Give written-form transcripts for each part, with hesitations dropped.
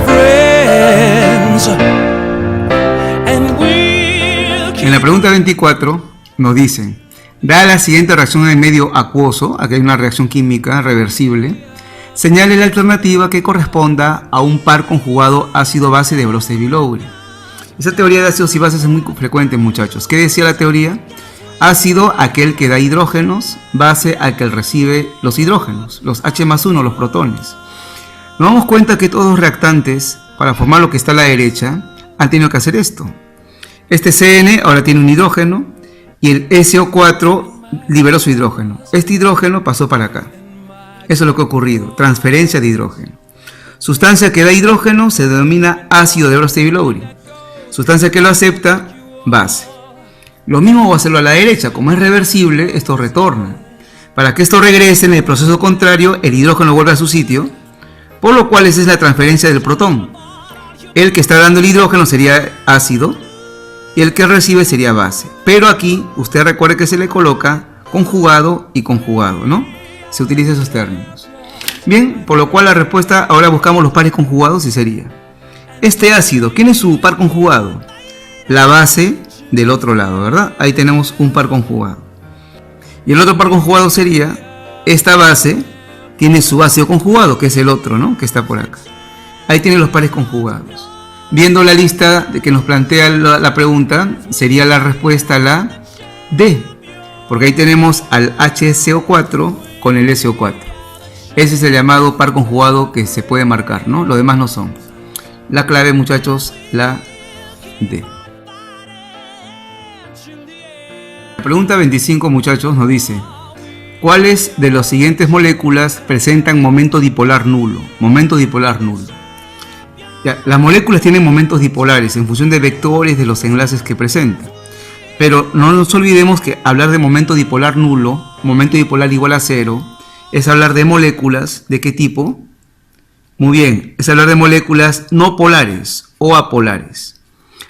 friends. En la pregunta 24 nos dicen, dada la siguiente reacción en medio acuoso, aquí hay una reacción química reversible, señale la alternativa que corresponda a un par conjugado ácido-base de Brose-Lowry. Esa teoría de ácidos y bases es muy frecuente, muchachos. ¿Qué decía la teoría? Ácido, aquel que da hidrógenos; base, aquel que recibe los hidrógenos, los H+1, los protones. Nos damos cuenta que todos los reactantes, para formar lo que está a la derecha, han tenido que hacer esto. Este CN ahora tiene un hidrógeno y el SO4 liberó su hidrógeno. Este hidrógeno pasó para acá. Eso es lo que ha ocurrido, transferencia de hidrógeno. Sustancia que da hidrógeno se denomina ácido de Brose-Lowry. Sustancia que lo acepta, base. Lo mismo voy a hacerlo a la derecha. Como es reversible, esto retorna. Para que esto regrese, en el proceso contrario, el hidrógeno vuelve a su sitio, por lo cual esa es la transferencia del protón. El que está dando el hidrógeno sería ácido y el que recibe sería base. Pero aquí, usted recuerde que se le coloca conjugado y conjugado, ¿no? Se utilizan esos términos. Bien, por lo cual la respuesta, ahora buscamos los pares conjugados y sería este ácido. ¿Quién es su par conjugado? La base del otro lado, ¿verdad? Ahí tenemos un par conjugado. Y el otro par conjugado sería esta base, tiene su ácido conjugado, que es el otro, ¿no? Que está por acá. Ahí tienen los pares conjugados. Viendo la lista de que nos plantea la pregunta, sería la respuesta la D, porque ahí tenemos al HCO4 con el SO4. Ese es el llamado par conjugado que se puede marcar, ¿no? Los demás no son. La clave, muchachos, la D. La pregunta 25, muchachos, nos dice: ¿cuáles de las siguientes moléculas presentan momento dipolar nulo? Momento dipolar nulo. Ya, las moléculas tienen momentos dipolares en función de vectores de los enlaces que presentan. Pero no nos olvidemos que hablar de momento dipolar nulo, momento dipolar igual a 0, es hablar de moléculas ¿de qué tipo? Muy bien, es hablar de moléculas no polares o apolares.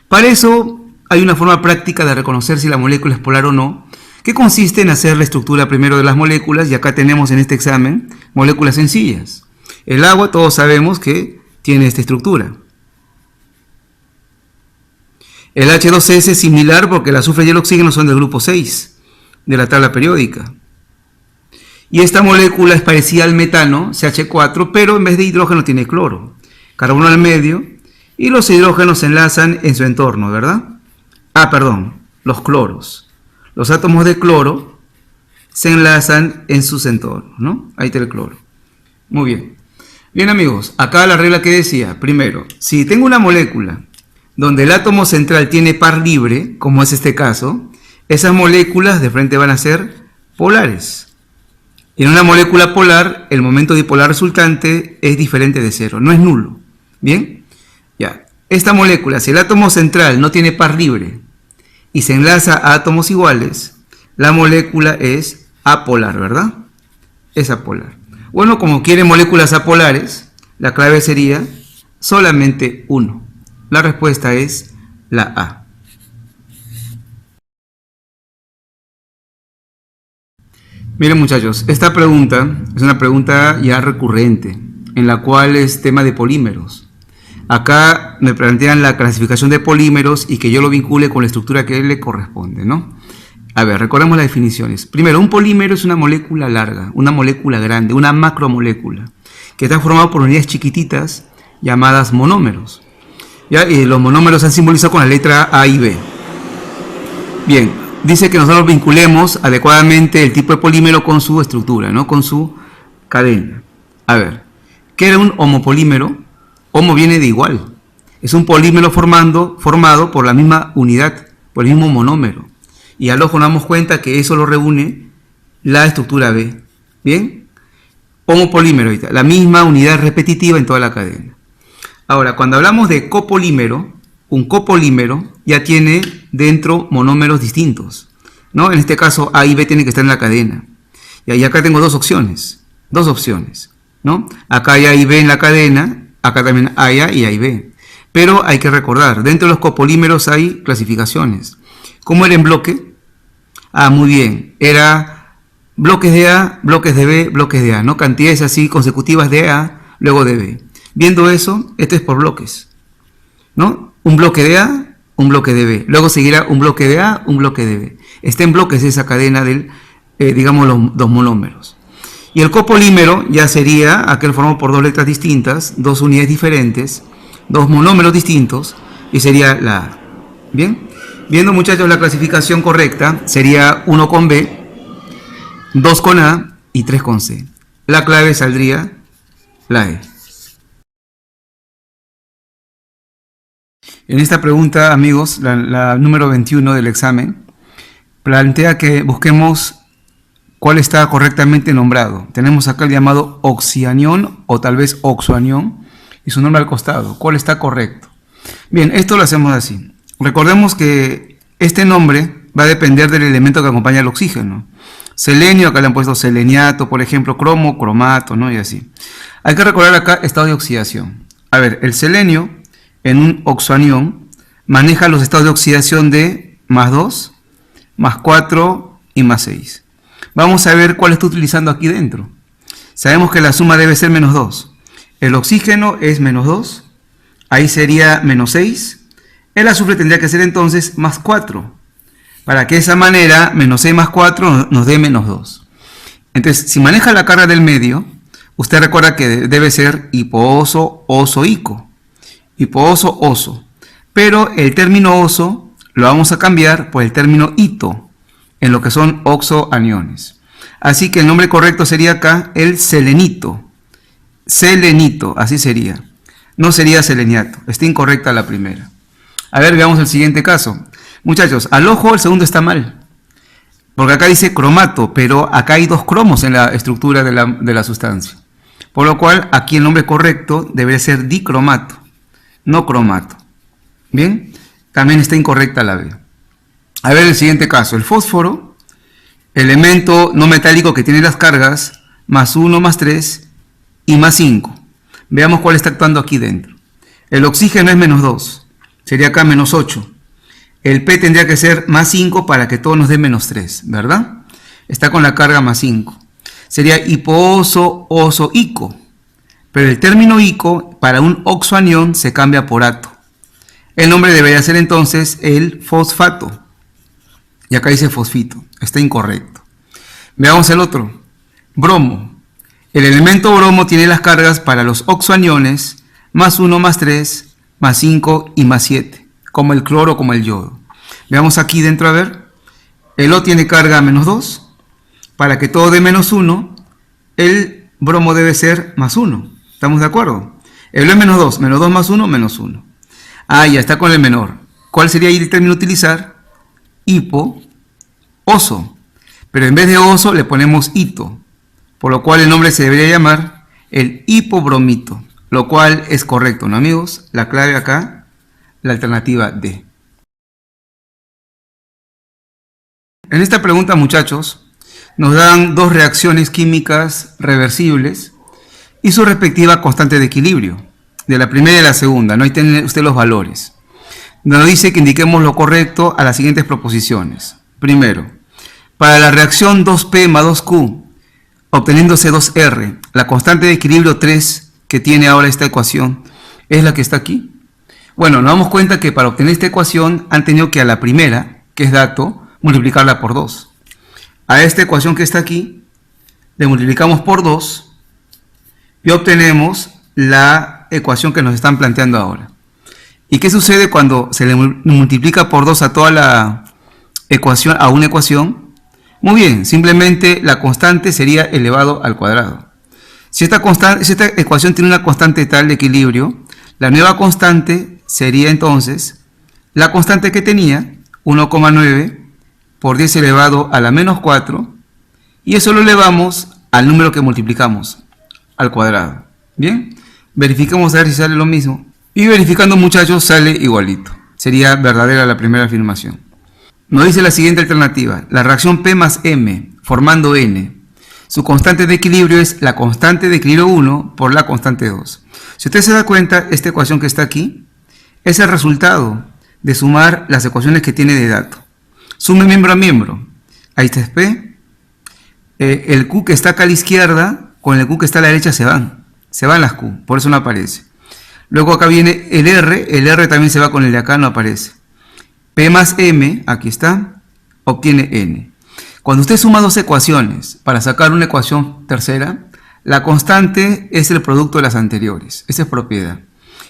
Para eso hay una forma práctica de reconocer si la molécula es polar o no, que consiste en hacer la estructura primero de las moléculas, y acá tenemos en este examen moléculas sencillas. El agua, todos sabemos que tiene esta estructura. El H2S es similar porque el azufre y el oxígeno son del grupo 6 de la tabla periódica. Y esta molécula es parecida al metano, CH4, pero en vez de hidrógeno tiene cloro. Carbono al medio, y los hidrógenos se enlazan en su entorno, ¿verdad? Los cloros. Los átomos de cloro se enlazan en sus entornos, ¿no? Ahí está el cloro. Muy bien. Bien, amigos, acá la regla que decía, primero, si tengo una molécula donde el átomo central tiene par libre, como es este caso, esas moléculas de frente van a ser polares. Y en una molécula polar, el momento dipolar resultante es diferente de 0, no es nulo. ¿Bien? Ya. Esta molécula, si el átomo central no tiene par libre y se enlaza a átomos iguales, la molécula es apolar, ¿verdad? Es apolar. Bueno, como quieren moléculas apolares, la clave sería solamente 1. La respuesta es la A. Miren, muchachos, esta pregunta es una pregunta ya recurrente, en la cual es tema de polímeros. Acá me plantean la clasificación de polímeros y que yo lo vincule con la estructura que le corresponde, ¿no? A ver, recordemos las definiciones. Primero, un polímero es una molécula larga, una molécula grande, una macromolécula, que está formada por unidades chiquititas llamadas monómeros. ¿Ya? Y los monómeros se han simbolizado con la letra A y B. Bien, dice que nosotros vinculemos adecuadamente el tipo de polímero con su estructura, ¿no? Con su cadena. A ver, ¿qué era un homopolímero? Homo viene de igual. Es un polímero formado por la misma unidad, por el mismo monómero. Y al ojo nos damos cuenta que eso lo reúne la estructura B. ¿Bien? Homopolímero, la misma unidad repetitiva en toda la cadena. Ahora, cuando hablamos de copolímero, un copolímero ya tiene dentro monómeros distintos, ¿no? En este caso A y B tienen que estar en la cadena. Y acá tengo dos opciones, ¿no? Acá hay A y B en la cadena, acá también hay A y hay B. Pero hay que recordar, dentro de los copolímeros hay clasificaciones. ¿Cómo era en bloque? Ah, muy bien, era bloques de A, bloques de B, bloques de A, ¿no? Cantidades así consecutivas de A, luego de B. Viendo eso, esto es por bloques, ¿no? Un bloque de A, un bloque de B. Luego seguirá un bloque de A, un bloque de B. Está en bloques esa cadena del, digamos, los dos monómeros. Y el copolímero ya sería aquel formado por dos letras distintas, dos unidades diferentes, dos monómeros distintos, y sería la A. Bien, viendo muchachos la clasificación correcta, sería 1 con B, 2 con A y 3 con C. La clave saldría la E. En esta pregunta, amigos, la número 21 del examen, plantea que busquemos cuál está correctamente nombrado. Tenemos acá el llamado oxianión o tal vez oxoanión y su nombre al costado. ¿Cuál está correcto? Bien, esto lo hacemos así. Recordemos que este nombre va a depender del elemento que acompaña al oxígeno. Selenio, acá le han puesto seleniato, por ejemplo, cromo, cromato, ¿no? Y así. Hay que recordar acá estado de oxidación. A ver, el selenio en un oxoanión maneja los estados de oxidación de +2, +4 y +6. Vamos a ver cuál está utilizando aquí dentro. Sabemos que la suma debe ser -2. El oxígeno es -2, ahí sería -6. El azufre tendría que ser entonces +4, para que de esa manera -6 más 4 nos dé -2. Entonces, si maneja la carga del medio, usted recuerda que debe ser hipooso, oso, ico. Hipooso, oso. Pero el término oso lo vamos a cambiar por el término ito, en lo que son oxoaniones. Así que el nombre correcto sería acá el selenito. Selenito, así sería. No sería seleniato. Está incorrecta la primera. A ver, veamos el siguiente caso. Muchachos, al ojo el segundo está mal. Porque acá dice cromato, pero acá hay dos cromos en la estructura de la sustancia. Por lo cual, aquí el nombre correcto debería ser dicromato, no cromato. Bien, también está incorrecta la B. A ver el siguiente caso, el fósforo, elemento no metálico que tiene las cargas +1, +3 y +5. Veamos cuál está actuando aquí dentro. El oxígeno es -2, sería acá -8. El P tendría que ser +5 para que todo nos dé -3, ¿verdad? Está con la carga +5. Sería hipooso, oso, ico. Pero el término ico para un oxoanión se cambia por ato. El nombre debería ser entonces el fosfato. Y acá dice fosfito, está incorrecto. Veamos el otro, bromo. El elemento bromo tiene las cargas para los oxoaniones +1, +3, +5 y +7, como el cloro, como el yodo. Veamos aquí dentro, a ver. El O tiene carga -2. Para que todo dé -1, el bromo debe ser +1. ¿Estamos de acuerdo? El O es -2, -2 más 1, -1. Ah, ya está con el menor. ¿Cuál sería ahí el término a utilizar? Hipo, oso. Pero en vez de oso le ponemos ito. Por lo cual el nombre se debería llamar el hipobromito. Lo cual es correcto, ¿no, amigos? La clave acá, la alternativa D. En esta pregunta, muchachos, nos dan dos reacciones químicas reversibles y su respectiva constante de equilibrio, de la primera y la segunda. No, ahí tiene usted los valores. Nos dice que indiquemos lo correcto a las siguientes proposiciones. Primero, para la reacción 2P más 2Q, obteniéndose 2R, la constante de equilibrio 3 que tiene ahora esta ecuación es la que está aquí. Bueno, nos damos cuenta que para obtener esta ecuación han tenido que a la primera, que es dato, multiplicarla por 2. A esta ecuación que está aquí, le multiplicamos por 2 y obtenemos la ecuación que nos están planteando ahora. ¿Y qué sucede cuando se le multiplica por 2 a toda la ecuación, a una ecuación? Muy bien, simplemente la constante sería elevado al cuadrado. Si esta ecuación tiene una constante tal de equilibrio, la nueva constante sería entonces la constante que tenía, 1,9 por 10 elevado a la -4, y eso lo elevamos al número que multiplicamos, al cuadrado. Bien, verificamos a ver si sale lo mismo. Y verificando, muchachos, sale igualito. Sería verdadera la primera afirmación. Nos dice la siguiente alternativa. La reacción P más M, formando N. Su constante de equilibrio es la constante de equilibrio 1 por la constante 2. Si usted se da cuenta, esta ecuación que está aquí es el resultado de sumar las ecuaciones que tiene de dato. Sume miembro a miembro. Ahí está P. El Q que está acá a la izquierda con el Q que está a la derecha se van. se van las Q, por eso no aparece. Luego acá viene el R también se va con el de acá, no aparece. P más M, aquí está, obtiene N. Cuando usted suma dos ecuaciones para sacar una ecuación tercera, la constante es el producto de las anteriores, esa es propiedad.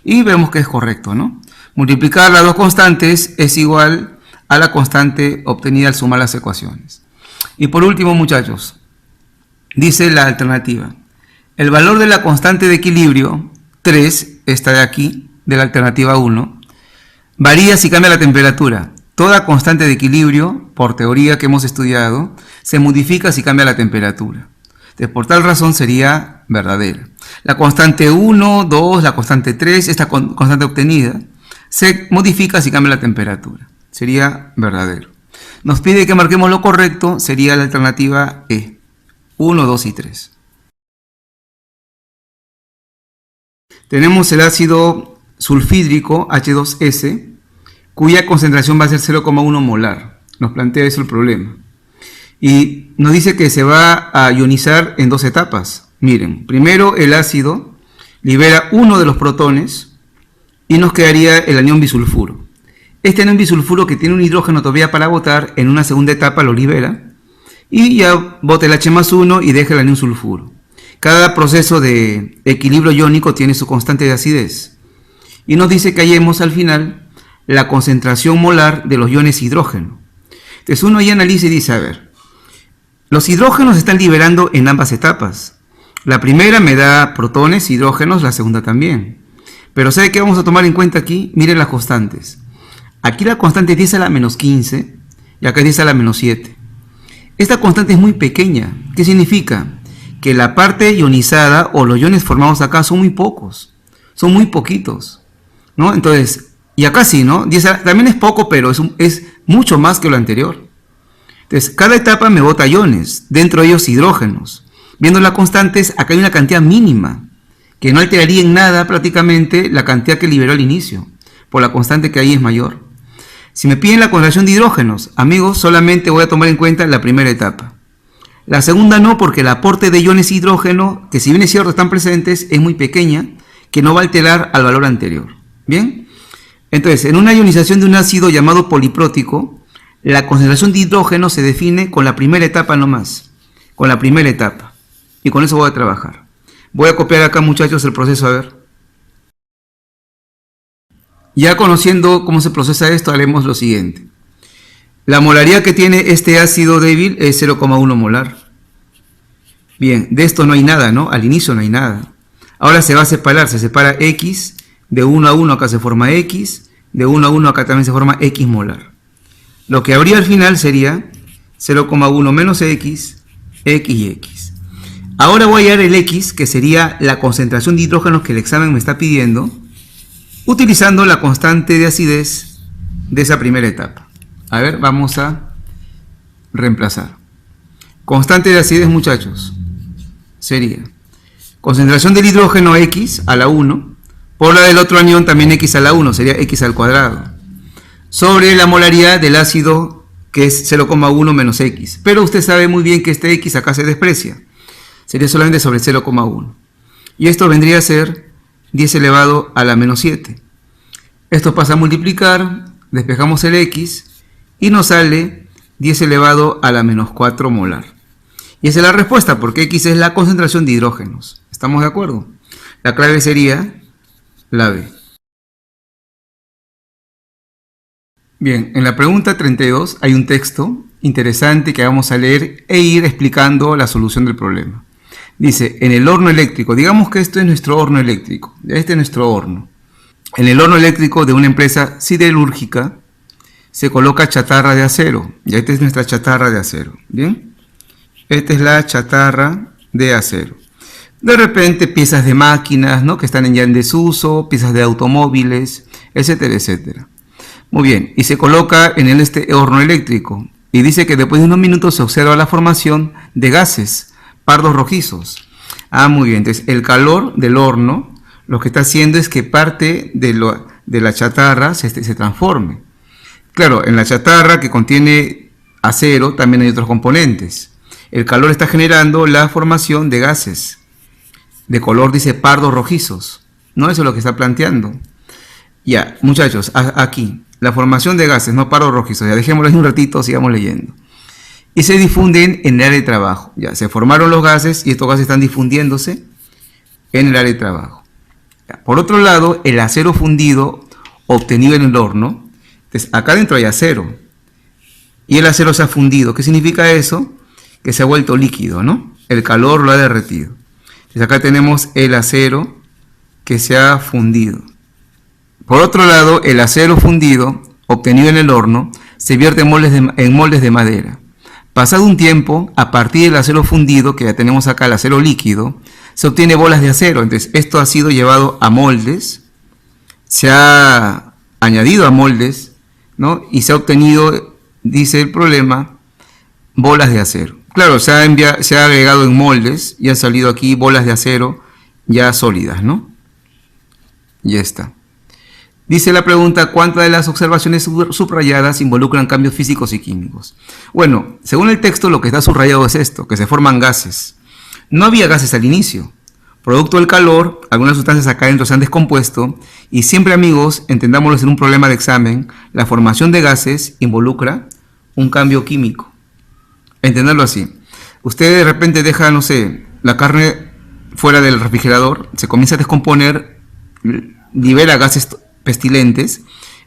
Y vemos que es correcto, ¿no? Multiplicar las dos constantes es igual a la constante obtenida al sumar las ecuaciones. Y por último, muchachos, dice la alternativa. El valor de la constante de equilibrio, 3, esta de aquí, de la alternativa 1, varía si cambia la temperatura. Toda constante de equilibrio, por teoría que hemos estudiado, se modifica si cambia la temperatura. Entonces, por tal razón sería verdadera. La constante 1, 2, la constante 3, esta constante obtenida, se modifica si cambia la temperatura. Sería verdadero. Nos pide que marquemos lo correcto, sería la alternativa E. 1, 2 y 3. Tenemos el ácido sulfídrico H2S, cuya concentración va a ser 0,1 molar. Nos plantea eso el problema. Y nos dice que se va a ionizar en dos etapas. Miren, primero el ácido libera uno de los protones y nos quedaría el anión bisulfuro. Este anión bisulfuro, que tiene un hidrógeno todavía para botar, en una segunda etapa lo libera y ya bota el H+1 y deja el anión sulfuro. Cada proceso de equilibrio iónico tiene su constante de acidez. Y nos dice que hallemos al final la concentración molar de los iones hidrógeno. Entonces uno ahí analiza y dice, a ver, los hidrógenos se están liberando en ambas etapas. La primera me da protones, hidrógenos, la segunda también. Pero ¿sabe qué vamos a tomar en cuenta aquí? Miren las constantes. Aquí la constante es 10 a la menos 15 y acá es 10 a la menos 7. Esta constante es muy pequeña. ¿Qué significa? Que la parte ionizada o los iones formados acá son muy pocos. Son muy poquitos, ¿no? Entonces, y acá sí, ¿no? 10 también es poco, pero es mucho más que lo anterior. Entonces, cada etapa me bota iones, dentro de ellos hidrógenos. Viendo las constantes, acá hay una cantidad mínima, que no alteraría en nada prácticamente la cantidad que liberó al inicio, por la constante que ahí es mayor. Si me piden la concentración de hidrógenos, amigos, solamente voy a tomar en cuenta la primera etapa. La segunda no, porque el aporte de iones hidrógeno, que si bien es cierto están presentes, es muy pequeña, que no va a alterar al valor anterior. ¿Bien? Entonces, en una ionización de un ácido llamado poliprótico, la concentración de hidrógeno se define con la primera etapa nomás, con la primera etapa. Y con eso voy a trabajar. Voy a copiar acá, muchachos, el proceso, a ver. Ya conociendo cómo se procesa esto, haremos lo siguiente. La molaridad que tiene este ácido débil es 0,1 molar. Bien, de esto no hay nada, ¿no? Al inicio no hay nada. Ahora se va a separar, se separa X, de 1 a 1 acá se forma X, de 1 a 1 acá también se forma X molar. Lo que habría al final sería 0,1 menos X, X y X. Ahora voy a hallar el X, que sería la concentración de hidrógenos que el examen me está pidiendo, utilizando la constante de acidez de esa primera etapa. A ver, vamos a reemplazar. Constante de acidez, muchachos, sería concentración del hidrógeno X a la 1, por la del otro anión también X a la 1, sería X al cuadrado, sobre la molaridad del ácido, que es 0,1 menos X. Pero usted sabe muy bien que este X acá se desprecia. Sería solamente sobre 0,1. Y esto vendría a ser 10 elevado a la menos 7. Esto pasa a multiplicar, despejamos el X y nos sale 10 elevado a la menos 4 molar. Y esa es la respuesta, porque X es la concentración de hidrógenos. ¿Estamos de acuerdo? La clave sería la B. Bien, en la pregunta 32 hay un texto interesante que vamos a leer e ir explicando la solución del problema. Dice, en el horno eléctrico, digamos que esto es nuestro horno eléctrico, este es nuestro horno. En el horno eléctrico de una empresa siderúrgica se coloca chatarra de acero, y esta es nuestra chatarra de acero, ¿bien? Esta es la chatarra de acero. De repente piezas de máquinas, ¿no?, que están ya en desuso, piezas de automóviles, etcétera, etcétera. Muy bien, y se coloca en este horno eléctrico, y dice que después de unos minutos se observa la formación de gases pardos rojizos. Muy bien, entonces el calor del horno lo que está haciendo es que parte de la chatarra se transforme. Claro, en la chatarra que contiene acero también hay otros componentes. El calor está generando la formación de gases. de color, dice, pardo rojizos. ¿No? Eso es lo que está planteando. Ya, muchachos, aquí, la formación de gases, no pardo rojizos. Ya dejémoslo ahí un ratito, sigamos leyendo. Y se difunden en el área de trabajo. Ya, se formaron los gases y estos gases están difundiéndose en el área de trabajo. Ya, por otro lado, el acero fundido obtenido en el horno. Entonces, acá dentro hay acero. Y el acero se ha fundido. ¿Qué significa eso? Que se ha vuelto líquido, ¿no? El calor lo ha derretido. Entonces, acá tenemos el acero que se ha fundido. Por otro lado, el acero fundido obtenido en el horno se vierte en moldes de madera. Pasado un tiempo, a partir del acero fundido, que ya tenemos acá el acero líquido, se obtiene bolas de acero. Entonces, esto ha sido llevado a moldes, se ha añadido a moldes, ¿no? Y se ha obtenido, dice el problema, bolas de acero. Claro, se ha agregado en moldes y han salido aquí bolas de acero ya sólidas, ¿no? Ya está. Dice la pregunta, ¿cuántas de las observaciones subrayadas involucran cambios físicos y químicos? Bueno, según el texto lo que está subrayado es esto, que se forman gases. No había gases al inicio. Producto del calor, algunas sustancias acá dentro se han descompuesto y siempre, amigos, entendámoslo en un problema de examen, la formación de gases involucra un cambio químico. Entenderlo así. Usted de repente deja, no sé, la carne fuera del refrigerador, se comienza a descomponer, libera gases pestilentes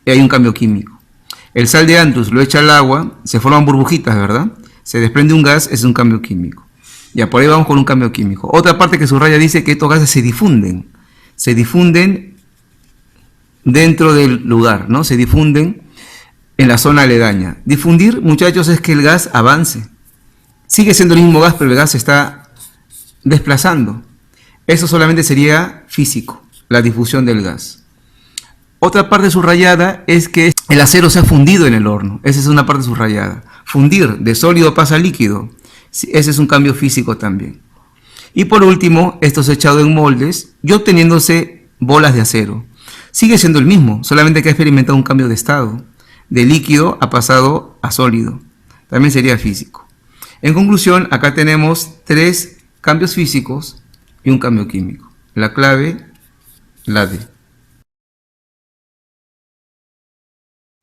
y hay un cambio químico. El sal de Andrus lo echa al agua, se forman burbujitas, ¿verdad? Se desprende un gas, es un cambio químico. Ya, por ahí vamos con un cambio químico. Otra parte que subraya dice que estos gases se difunden dentro del lugar, ¿no? Se difunden en la zona aledaña. Difundir, muchachos, es que el gas avance. Sigue siendo el mismo gas, pero el gas se está desplazando. Eso solamente sería físico, la difusión del gas. Otra parte subrayada es que el acero se ha fundido en el horno. Esa es una parte subrayada. Fundir, de sólido pasa a líquido. Ese es un cambio físico también. Y por último, esto se ha echado en moldes y obteniéndose bolas de acero. Sigue siendo el mismo, solamente que ha experimentado un cambio de estado. De líquido ha pasado a sólido. También sería físico. En conclusión, acá tenemos 3 cambios físicos y un cambio químico. La clave, la D.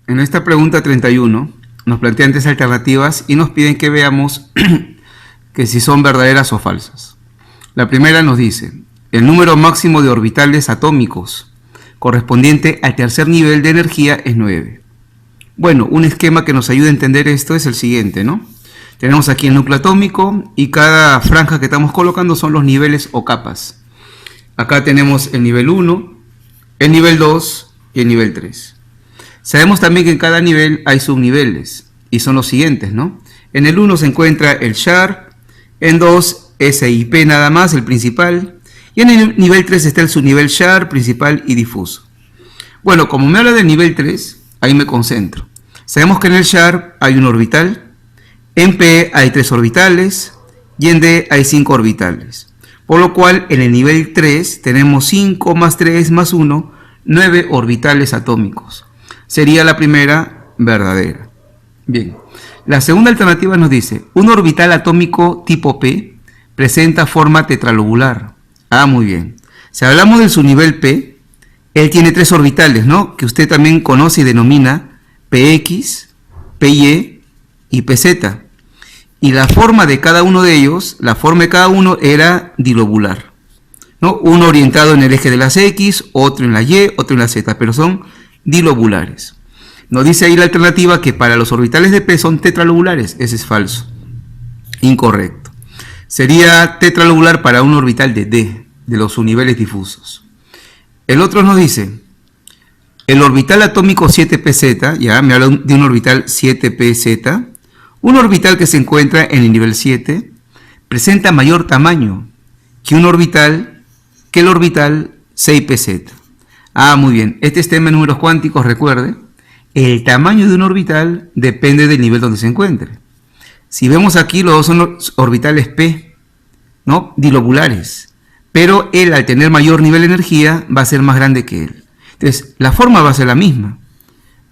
En esta pregunta 31 nos plantean 3 alternativas y nos piden que veamos que si son verdaderas o falsas. La primera nos dice, el número máximo de orbitales atómicos correspondiente al tercer nivel de energía es 9. Bueno, un esquema que nos ayuda a entender esto es el siguiente, ¿no? Tenemos aquí el núcleo atómico y cada franja que estamos colocando son los niveles o capas. Acá tenemos el nivel 1, el nivel 2 y el nivel 3. Sabemos también que en cada nivel hay subniveles y son los siguientes, ¿no? En el 1 se encuentra el Sharp, en 2 SIP nada más, el principal, y en el nivel 3 está el subnivel Sharp, principal y difuso. Bueno, como me habla del nivel 3, ahí me concentro. Sabemos que en el Sharp hay un orbital, en P hay 3 orbitales y en D hay 5 orbitales. Por lo cual en el nivel 3 tenemos 5 más 3 más 1, 9 orbitales atómicos. Sería la primera verdadera. Bien, la segunda alternativa nos dice, un orbital atómico tipo P presenta forma tetralobular. Ah, muy bien. Si hablamos del subnivel P, él tiene 3 orbitales, ¿no? Que usted también conoce y denomina PX, PY y PZ. Y la forma de cada uno de ellos, la forma de cada uno era dilobular, ¿no? Uno orientado en el eje de las X, otro en la Y, otro en la Z, pero son dilobulares. Nos dice ahí la alternativa que para los orbitales de P son tetralobulares. Ese es falso. Incorrecto. Sería tetralobular para un orbital de D, de los subniveles difusos. El otro nos dice, el orbital atómico 7pz, ya me habla de un orbital 7pz, un orbital que se encuentra en el nivel 7, presenta mayor tamaño que el orbital 6pz. Ah, muy bien. Este es tema de números cuánticos, recuerde. El tamaño de un orbital depende del nivel donde se encuentre. Si vemos aquí, los dos son los orbitales P, ¿no? Dilobulares. Pero él, al tener mayor nivel de energía, va a ser más grande que él. Entonces, la forma va a ser la misma,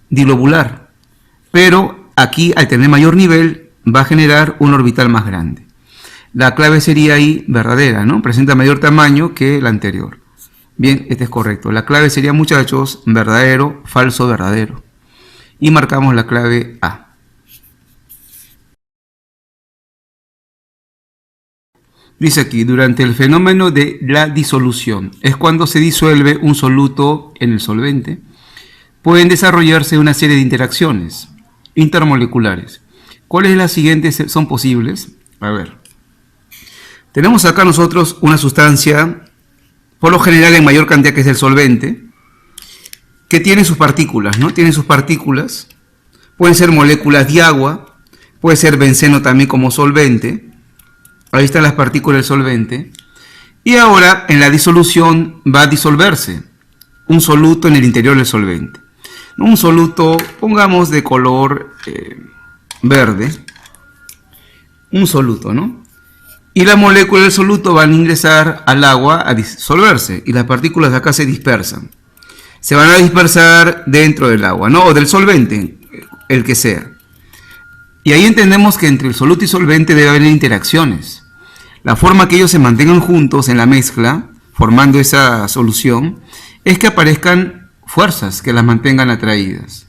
dilobular. Pero aquí, al tener mayor nivel, va a generar un orbital más grande. La clave sería ahí verdadera, ¿no? Presenta mayor tamaño que la anterior. Bien, este es correcto. La clave sería, muchachos, verdadero, falso, verdadero. Y marcamos la clave A. Dice aquí, durante el fenómeno de la disolución, es cuando se disuelve un soluto en el solvente, pueden desarrollarse una serie de interacciones intermoleculares. ¿Cuáles de las siguientes son posibles? A ver, tenemos acá nosotros una sustancia, por lo general en mayor cantidad que es el solvente, que tiene sus partículas, ¿no? Tiene sus partículas, pueden ser moléculas de agua, puede ser benceno también como solvente. Ahí están las partículas del solvente. Y ahora en la disolución va a disolverse un soluto en el interior del solvente. Un soluto, pongamos de color verde. Un soluto, ¿no? Y las moléculas del soluto van a ingresar al agua a disolverse. Y las partículas de acá se dispersan. Se van a dispersar dentro del agua, ¿no? O del solvente, el que sea. Y ahí entendemos que entre el soluto y solvente debe haber interacciones. La forma que ellos se mantengan juntos en la mezcla, formando esa solución, es que aparezcan fuerzas que las mantengan atraídas.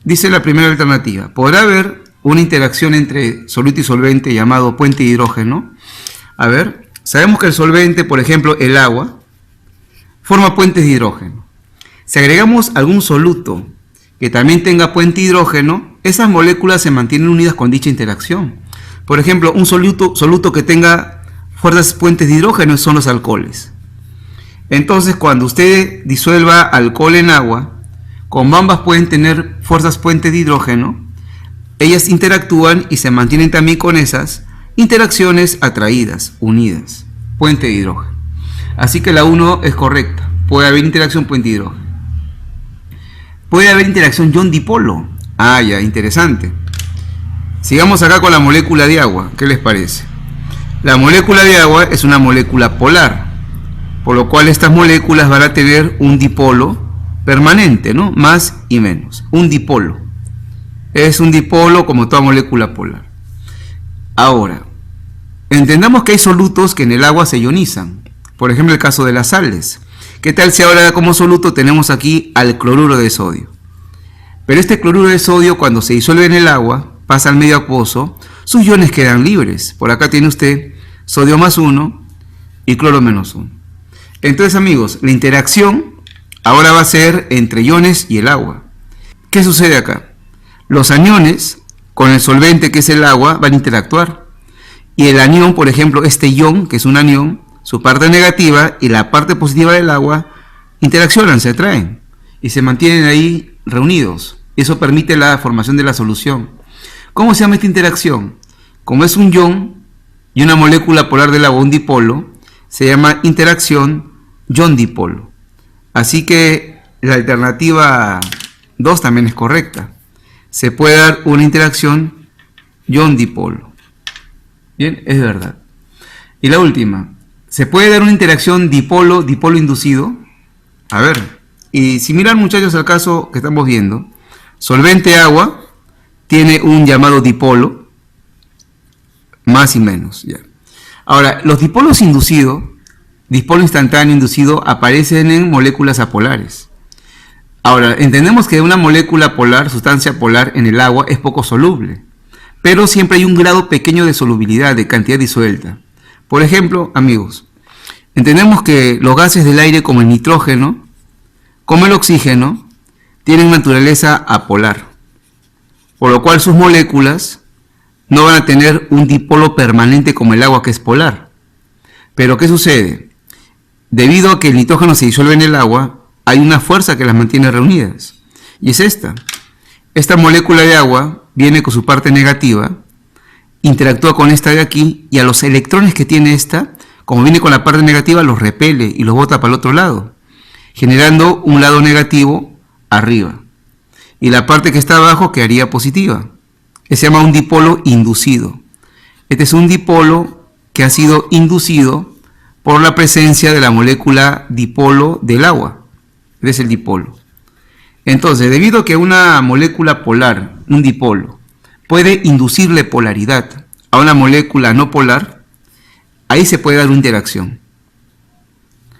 Dice la primera alternativa, podrá haber una interacción entre soluto y solvente llamado puente de hidrógeno. A ver, sabemos que el solvente, por ejemplo, el agua, forma puentes de hidrógeno. Si agregamos algún soluto que también tenga puente de hidrógeno, esas moléculas se mantienen unidas con dicha interacción. Por ejemplo, un soluto que tenga fuerzas puentes de hidrógeno son los alcoholes. Entonces, cuando usted disuelva alcohol en agua, como ambas pueden tener fuerzas puentes de hidrógeno, ellas interactúan y se mantienen también con esas interacciones atraídas, unidas, puente de hidrógeno. Así que la 1 es correcta. Puede haber interacción puente de hidrógeno. Puede haber interacción ion-dipolo. Ah, ya, interesante. Sigamos acá con la molécula de agua. ¿Qué les parece? La molécula de agua es una molécula polar, por lo cual estas moléculas van a tener un dipolo permanente, ¿no? Más y menos. Un dipolo. Es un dipolo como toda molécula polar. Ahora, entendamos que hay solutos que en el agua se ionizan. Por ejemplo, el caso de las sales. ¿Qué tal si ahora como soluto tenemos aquí al cloruro de sodio? Pero este cloruro de sodio, cuando se disuelve en el agua, pasa al medio acuoso, sus iones quedan libres. Por acá tiene usted sodio más 1 y cloro menos 1. Entonces, amigos, la interacción ahora va a ser entre iones y el agua. ¿Qué sucede acá? Los aniones con el solvente, que es el agua, van a interactuar. Y el anión, por ejemplo, este ion, que es un anión, su parte negativa y la parte positiva del agua interaccionan, se atraen y se mantienen ahí reunidos. Eso permite la formación de la solución. ¿Cómo se llama esta interacción? Como es un ion y una molécula polar del agua, un dipolo, se llama interacción ion-dipolo. Así que la alternativa 2 también es correcta. Se puede dar una interacción ion-dipolo. Bien, es verdad. Y la última, ¿se puede dar una interacción dipolo-dipolo inducido? A ver, y si miran, muchachos, al caso que estamos viendo, solvente agua tiene un llamado dipolo, más y menos. Ya. Ahora, los dipolos inducidos, dipolo instantáneo inducido, aparecen en moléculas apolares. Ahora, entendemos que una molécula polar, sustancia polar en el agua, es poco soluble, pero siempre hay un grado pequeño de solubilidad, de cantidad disuelta. Por ejemplo, amigos, entendemos que los gases del aire como el nitrógeno, como el oxígeno, tienen naturaleza apolar, por lo cual sus moléculas no van a tener un dipolo permanente como el agua, que es polar. Pero ¿qué sucede? Debido a que el nitrógeno se disuelve en el agua, hay una fuerza que las mantiene reunidas, y es esta. Esta molécula de agua viene con su parte negativa, interactúa con esta de aquí, y a los electrones que tiene esta, como viene con la parte negativa, los repele y los bota para el otro lado, generando un lado negativo arriba. Y la parte que está abajo quedaría positiva. Se llama un dipolo inducido. Este es un dipolo que ha sido inducido por la presencia de la molécula dipolo del agua. Este es el dipolo. Entonces, debido a que una molécula polar, un dipolo, puede inducirle polaridad a una molécula no polar, ahí se puede dar una interacción,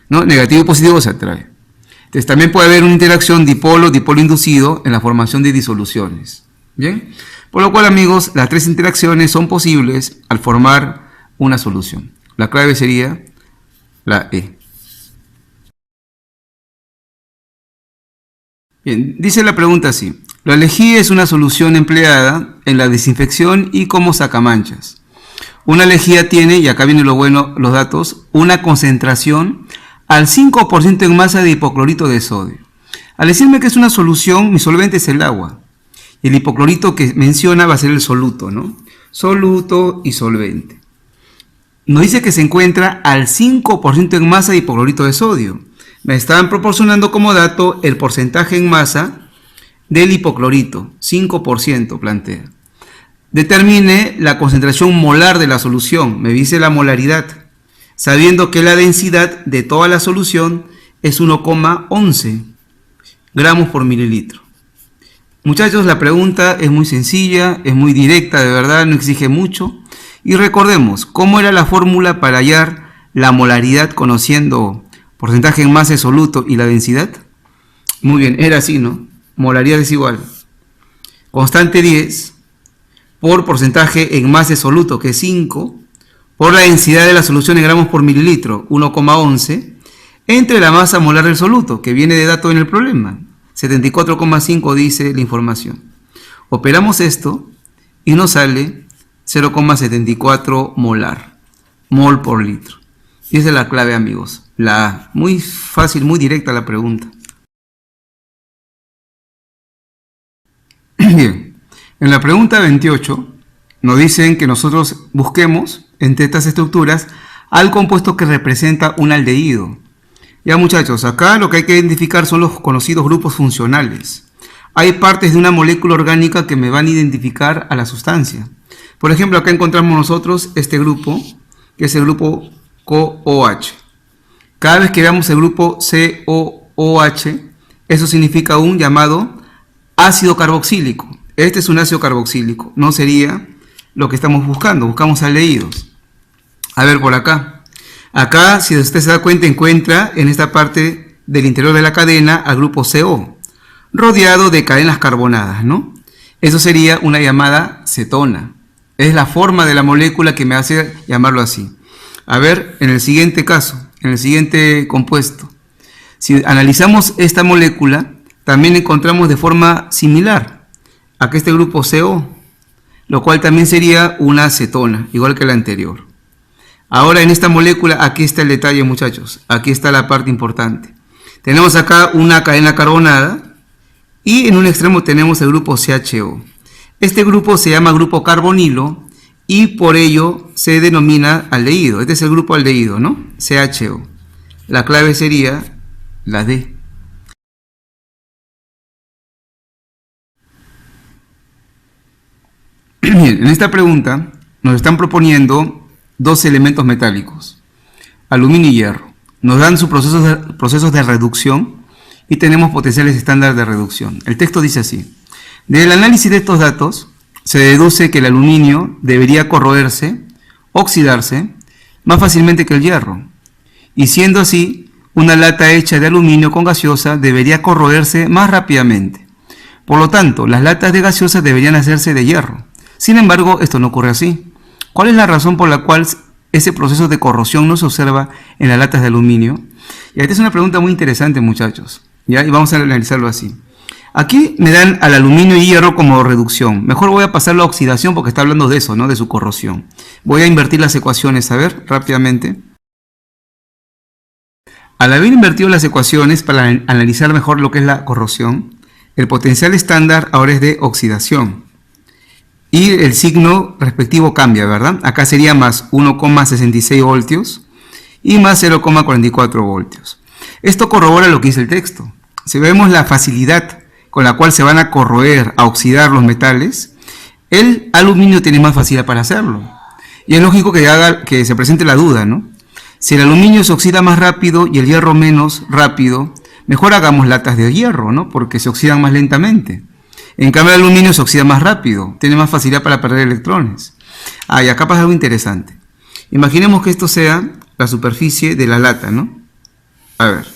¿no? Negativo y positivo se atrae. Entonces también puede haber una interacción dipolo inducido en la formación de disoluciones. ¿Bien? Por lo cual, amigos, las tres interacciones son posibles al formar una solución. La clave sería la E. Bien, dice la pregunta así. La lejía es una solución empleada en la desinfección y como sacamanchas. Una lejía tiene, y acá viene lo bueno, los datos, una concentración al 5% en masa de hipoclorito de sodio. Al decirme que es una solución, mi solvente es el agua. El hipoclorito que menciona va a ser el soluto, ¿no? Soluto y solvente. Nos dice que se encuentra al 5% en masa de hipoclorito de sodio. Me estaban proporcionando como dato el porcentaje en masa del hipoclorito, 5% plantea. Determine la concentración molar de la solución, me dice la molaridad, sabiendo que la densidad de toda la solución es 1,11 gramos por mililitro. Muchachos, la pregunta es muy sencilla, es muy directa, de verdad, no exige mucho. Y recordemos, ¿cómo era la fórmula para hallar la molaridad conociendo porcentaje en masa de soluto y la densidad? Muy bien, era así, ¿no? Molaridad es igual. Constante 10 por porcentaje en masa de soluto, que es 5, por la densidad de la solución en gramos por mililitro, 1,11, entre la masa molar del soluto, que viene de dato en el problema, 74,5 dice la información. Operamos esto y nos sale 0,74 molar, mol por litro. Y esa es la clave, amigos. La A. Muy fácil, muy directa la pregunta. Bien, en la pregunta 28 nos dicen que nosotros busquemos entre estas estructuras al compuesto que representa un aldehído. Ya, muchachos, acá lo que hay que identificar son los conocidos grupos funcionales. Hay partes de una molécula orgánica que me van a identificar a la sustancia. Por ejemplo, acá encontramos nosotros este grupo, que es el grupo COOH. Cada vez que veamos el grupo COOH, eso significa un llamado ácido carboxílico. Este es un ácido carboxílico, no sería lo que estamos buscando, buscamos aldehídos. A ver, por acá. Acá, si usted se da cuenta, encuentra en esta parte del interior de la cadena al grupo CO, rodeado de cadenas carbonadas, ¿no? Eso sería una llamada cetona. Es la forma de la molécula que me hace llamarlo así. A ver, en el siguiente caso, en el siguiente compuesto, si analizamos esta molécula, también encontramos de forma similar a este grupo CO, lo cual también sería una cetona, igual que la anterior. Ahora en esta molécula, aquí está el detalle, muchachos, aquí está la parte importante. Tenemos acá una cadena carbonada y en un extremo tenemos el grupo CHO. Este grupo se llama grupo carbonilo y por ello se denomina aldehído. Este es el grupo aldehído, ¿no? CHO. La clave sería la D. Bien, en esta pregunta nos están proponiendo dos elementos metálicos, aluminio y hierro. Nos dan sus procesos de reducción y tenemos potenciales estándar de reducción. El texto dice así: del análisis de estos datos se deduce que el aluminio debería corroerse, oxidarse, más fácilmente que el hierro. Y siendo así, una lata hecha de aluminio con gaseosa debería corroerse más rápidamente. Por lo tanto, las latas de gaseosa deberían hacerse de hierro. Sin embargo, esto no ocurre así. ¿Cuál es la razón por la cual ese proceso de corrosión no se observa en las latas de aluminio? Y esta es una pregunta muy interesante, muchachos, ¿ya? Y vamos a analizarlo así. Aquí me dan al aluminio y hierro como reducción. Mejor voy a pasarlo a oxidación porque está hablando de eso, ¿no? De su corrosión. Voy a invertir las ecuaciones, a ver, rápidamente. Al haber invertido las ecuaciones para analizar mejor lo que es la corrosión, el potencial estándar ahora es de oxidación. Y el signo respectivo cambia, ¿verdad? Acá sería más 1,66 voltios y más 0,44 voltios. Esto corrobora lo que dice el texto. Si vemos la facilidad con la cual se van a corroer, a oxidar los metales, el aluminio tiene más facilidad para hacerlo. Y es lógico que se presente la duda, ¿no? Si el aluminio se oxida más rápido y el hierro menos rápido, mejor hagamos latas de hierro, ¿no? Porque se oxidan más lentamente. En cambio, el aluminio se oxida más rápido, tiene más facilidad para perder electrones. Y acá pasa algo interesante. Imaginemos que esto sea la superficie de la lata, ¿no? A ver,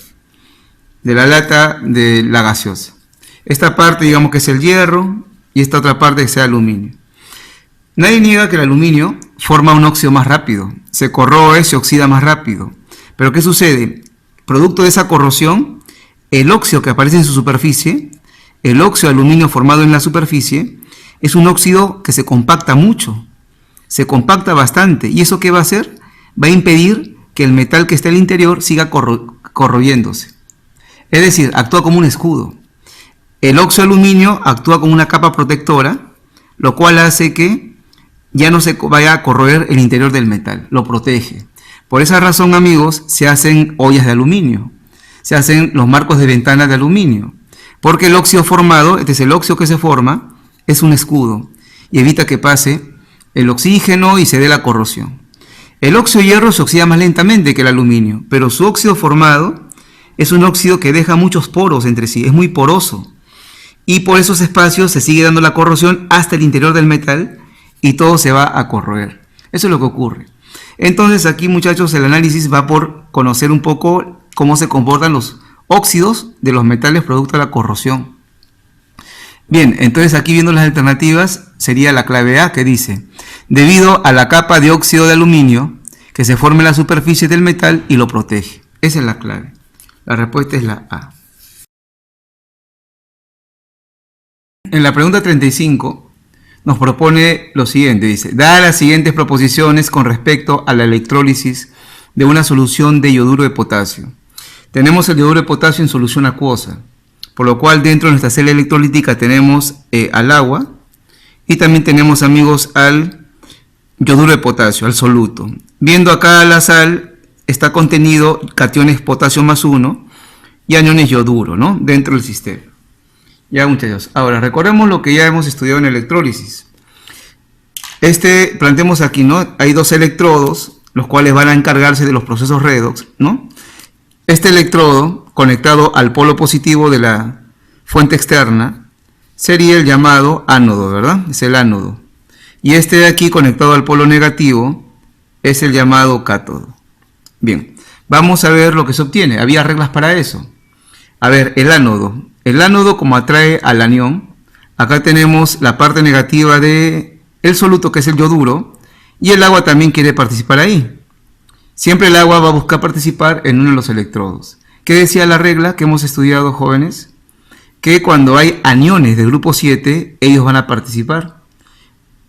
de la lata de la gaseosa. Esta parte digamos que es el hierro y esta otra parte que sea aluminio. Nadie niega que el aluminio forma un óxido más rápido, se corroe, se oxida más rápido. Pero ¿qué sucede? Producto de esa corrosión, el óxido que aparece en su superficie, el óxido de aluminio formado en la superficie, es un óxido que se compacta mucho, se compacta bastante. ¿Y eso qué va a hacer? Va a impedir que el metal que está en el interior siga corroyéndose. Es decir, actúa como un escudo. El óxido de aluminio actúa como una capa protectora, lo cual hace que ya no se vaya a corroer el interior del metal, lo protege. Por esa razón, amigos, se hacen ollas de aluminio, se hacen los marcos de ventana de aluminio, porque el óxido formado, este es el óxido que se forma, es un escudo y evita que pase el oxígeno y se dé la corrosión. El óxido de hierro se oxida más lentamente que el aluminio, pero su óxido formado es un óxido que deja muchos poros entre sí, es muy poroso. Y por esos espacios se sigue dando la corrosión hasta el interior del metal y todo se va a corroer. Eso es lo que ocurre. Entonces aquí, muchachos, el análisis va por conocer un poco cómo se comportan los óxidos de los metales producto de la corrosión. Bien, entonces aquí viendo las alternativas sería la clave A, que dice: debido a la capa de óxido de aluminio que se forma en la superficie del metal y lo protege. Esa es la clave. La respuesta es la A. En la pregunta 35 nos propone lo siguiente, dice: da las siguientes proposiciones con respecto a la electrólisis de una solución de yoduro de potasio. Tenemos el yoduro de potasio en solución acuosa, por lo cual dentro de nuestra celda electrolítica tenemos al agua y también tenemos, amigos, al yoduro de potasio, al soluto. Viendo acá la sal, está contenido cationes potasio más 1 y aniones yoduro, ¿no?, dentro del sistema. Ya, muchachos, ahora recordemos lo que ya hemos estudiado en electrólisis. Planteemos aquí, ¿no? Hay dos electrodos, los cuales van a encargarse de los procesos redox, ¿no? Este electrodo, conectado al polo positivo de la fuente externa, sería el llamado ánodo, ¿verdad? Es el ánodo. Y este de aquí, conectado al polo negativo, es el llamado cátodo. Bien, vamos a ver lo que se obtiene. Había reglas para eso. A ver, el ánodo. El ánodo, como atrae al anión, acá tenemos la parte negativa del soluto, que es el yoduro, y el agua también quiere participar ahí. Siempre el agua va a buscar participar en uno de los electrodos. ¿Qué decía la regla que hemos estudiado, jóvenes? Que cuando hay aniones de grupo 7, ellos van a participar.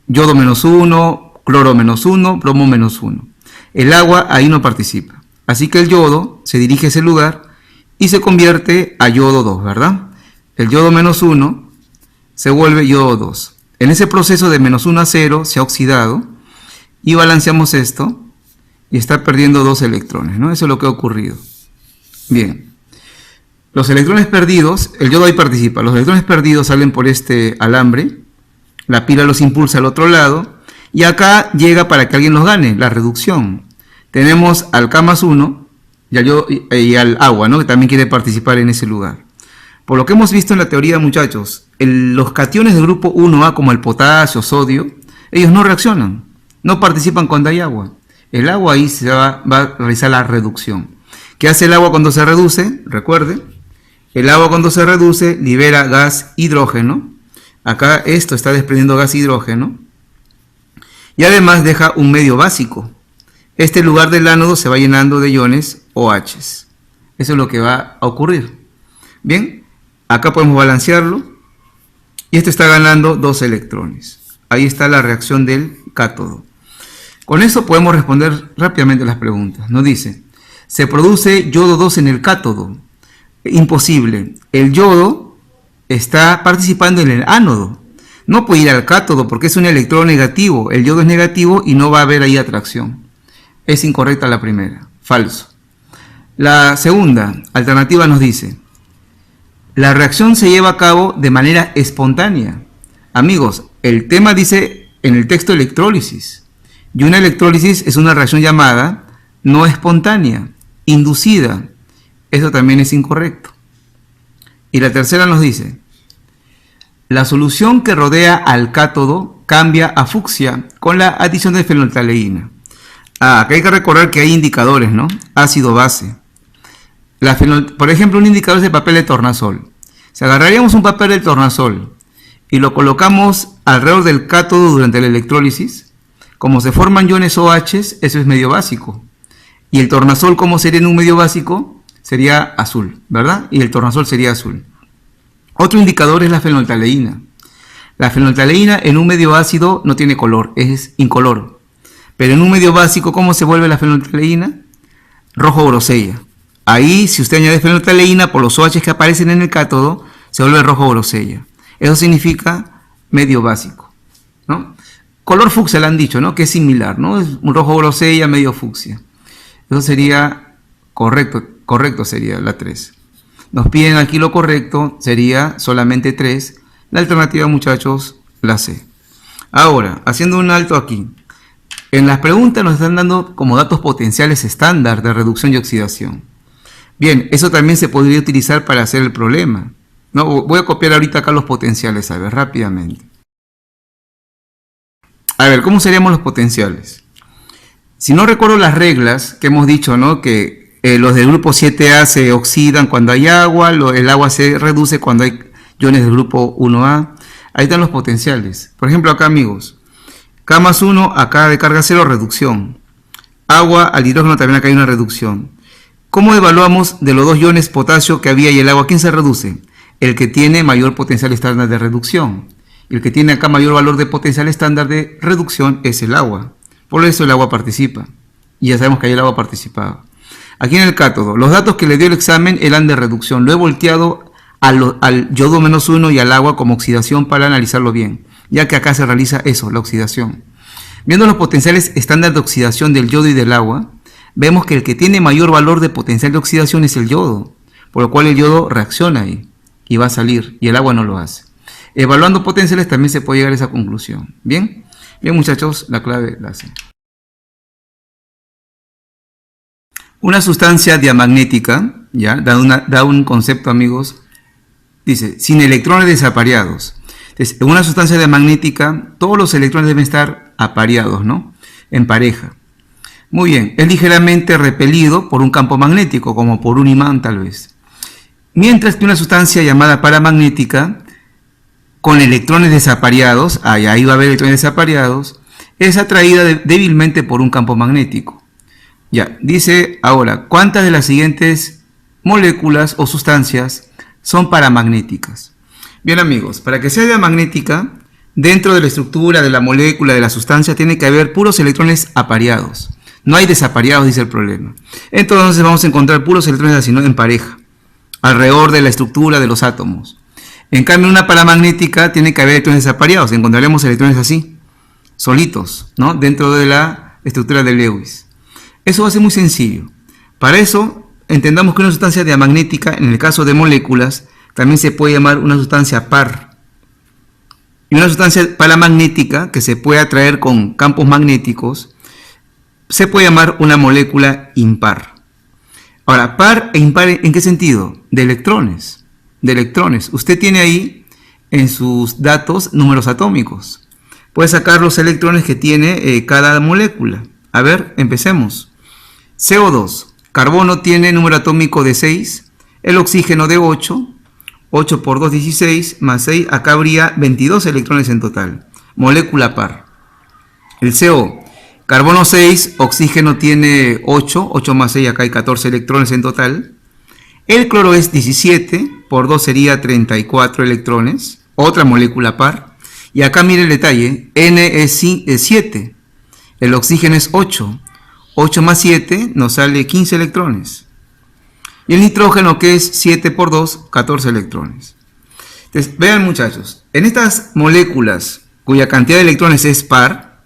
Yodo menos 1, cloro menos 1, plomo menos 1. El agua ahí no participa. Así que el yodo se dirige a ese lugar y se convierte a yodo 2, ¿verdad? El yodo menos 1 se vuelve yodo 2. En ese proceso de menos 1 a 0 se ha oxidado y balanceamos esto y está perdiendo 2 electrones, ¿no? Eso es lo que ha ocurrido. Bien. Los electrones perdidos, el yodo ahí participa. Los electrones perdidos salen por este alambre, la pila los impulsa al otro lado y acá llega para que alguien los gane, la reducción. Tenemos al K más 1 y al agua, ¿no?, que también quiere participar en ese lugar. Por lo que hemos visto en la teoría, muchachos, los cationes del grupo 1A, como el potasio, sodio, ellos no reaccionan, no participan cuando hay agua. El agua ahí se va a realizar la reducción. ¿Qué hace el agua cuando se reduce? Recuerde, el agua cuando se reduce libera gas hidrógeno. Acá esto está desprendiendo gas hidrógeno. Y además deja un medio básico. Este lugar del ánodo se va llenando de iones OH. Eso es lo que va a ocurrir. Bien, acá podemos balancearlo. Y este está ganando 2 electrones. Ahí está la reacción del cátodo. Con eso podemos responder rápidamente las preguntas. Nos dice: se produce yodo 2 en el cátodo. Imposible. El yodo está participando en el ánodo. No puede ir al cátodo porque es un electrón negativo. El yodo es negativo y no va a haber ahí atracción. Es incorrecta la primera. Falso. La segunda alternativa nos dice: la reacción se lleva a cabo de manera espontánea. Amigos, el tema dice en el texto electrólisis. Y una electrólisis es una reacción llamada no espontánea, inducida. Eso también es incorrecto. Y la tercera nos dice: la solución que rodea al cátodo cambia a fucsia con la adición de fenolftaleína. Acá hay que recordar que hay indicadores, ¿no? Ácido-base. Por ejemplo, un indicador es el papel de tornasol. Si agarraríamos un papel de tornasol y lo colocamos alrededor del cátodo durante la electrólisis, como se forman iones OH, eso es medio básico. Y el tornasol, ¿cómo sería en un medio básico? Sería azul, ¿verdad? Y el tornasol sería azul. Otro indicador es la fenolftaleína. La fenolftaleína en un medio ácido no tiene color, es incoloro. Pero en un medio básico, ¿cómo se vuelve la fenolftaleína? Rojo grosella. Ahí, si usted añade fenolftaleína por los OH que aparecen en el cátodo, se vuelve rojo grosella. Eso significa medio básico, ¿no? Color fucsia le han dicho, ¿no? Que es similar, ¿no? Es un rojo grosella, medio fucsia. Eso sería correcto sería la 3. Nos piden aquí lo correcto, sería solamente 3. La alternativa, muchachos, la C. Ahora, haciendo un alto aquí. En las preguntas nos están dando como datos potenciales estándar de reducción y oxidación. Bien, eso también se podría utilizar para hacer el problema, ¿no? Voy a copiar ahorita acá los potenciales, a ver, rápidamente. A ver, ¿cómo seríamos los potenciales? Si no recuerdo las reglas que hemos dicho, ¿no? Que los del grupo 7A se oxidan cuando hay agua, el agua se reduce cuando hay iones del grupo 1A. Ahí están los potenciales. Por ejemplo, acá, amigos, K más 1, acá de carga 0, reducción. Agua al hidrógeno también acá hay una reducción. ¿Cómo evaluamos de los dos iones potasio que había y el agua? ¿Quién se reduce? El que tiene mayor potencial estándar de reducción. Y el que tiene acá mayor valor de potencial estándar de reducción es el agua. Por eso el agua participa. Y ya sabemos que ahí el agua participaba. Aquí en el cátodo, los datos que le dio el examen eran de reducción. Lo he volteado al yodo menos 1 y al agua como oxidación para analizarlo bien, ya que acá se realiza eso, la oxidación. Viendo los potenciales estándar de oxidación del yodo y del agua, vemos que el que tiene mayor valor de potencial de oxidación es el yodo, por lo cual el yodo reacciona ahí y va a salir, y el agua no lo hace. Evaluando potenciales también se puede llegar a esa conclusión. Bien, muchachos, la clave la C. Una sustancia diamagnética, ¿ya? Da un concepto, amigos, dice, sin electrones desapareados. Entonces, en una sustancia diamagnética, todos los electrones deben estar apareados, ¿no? En pareja. Muy bien, es ligeramente repelido por un campo magnético, como por un imán tal vez. Mientras que una sustancia llamada paramagnética, con electrones desapareados, ahí va a haber electrones desapareados, es atraída débilmente por un campo magnético. Ya, dice ahora, ¿cuántas de las siguientes moléculas o sustancias son paramagnéticas? Bien, amigos, para que sea diamagnética, dentro de la estructura de la molécula, de la sustancia, tiene que haber puros electrones apareados. No hay desapareados, dice el problema. Entonces vamos a encontrar puros electrones así, ¿no? En pareja, alrededor de la estructura de los átomos. En cambio, una paramagnética tiene que haber electrones desapareados. Encontraremos electrones así, solitos, ¿no? Dentro de la estructura de Lewis. Eso va a ser muy sencillo. Para eso, entendamos que una sustancia diamagnética, en el caso de moléculas, también se puede llamar una sustancia par. Y una sustancia paramagnética, que se puede atraer con campos magnéticos, se puede llamar una molécula impar. Ahora, par e impar, ¿en qué sentido? De electrones. De electrones. Usted tiene ahí en sus datos números atómicos. Puede sacar los electrones que tiene cada molécula. A ver, empecemos. CO2. Carbono tiene número atómico de 6. El oxígeno de 8. 8 por 2, 16. Más 6. Acá habría 22 electrones en total. Molécula par. El CO. Carbono 6. Oxígeno tiene 8. 8 más 6. Acá hay 14 electrones en total. El cloro es 17. Por 2 sería 34 electrones. Otra molécula par. Y acá mire el detalle. N es 7. El oxígeno es 8. 8 más 7 nos sale 15 electrones. Y el nitrógeno, que es 7 por 2, 14 electrones. Entonces, vean, muchachos, en estas moléculas cuya cantidad de electrones es par,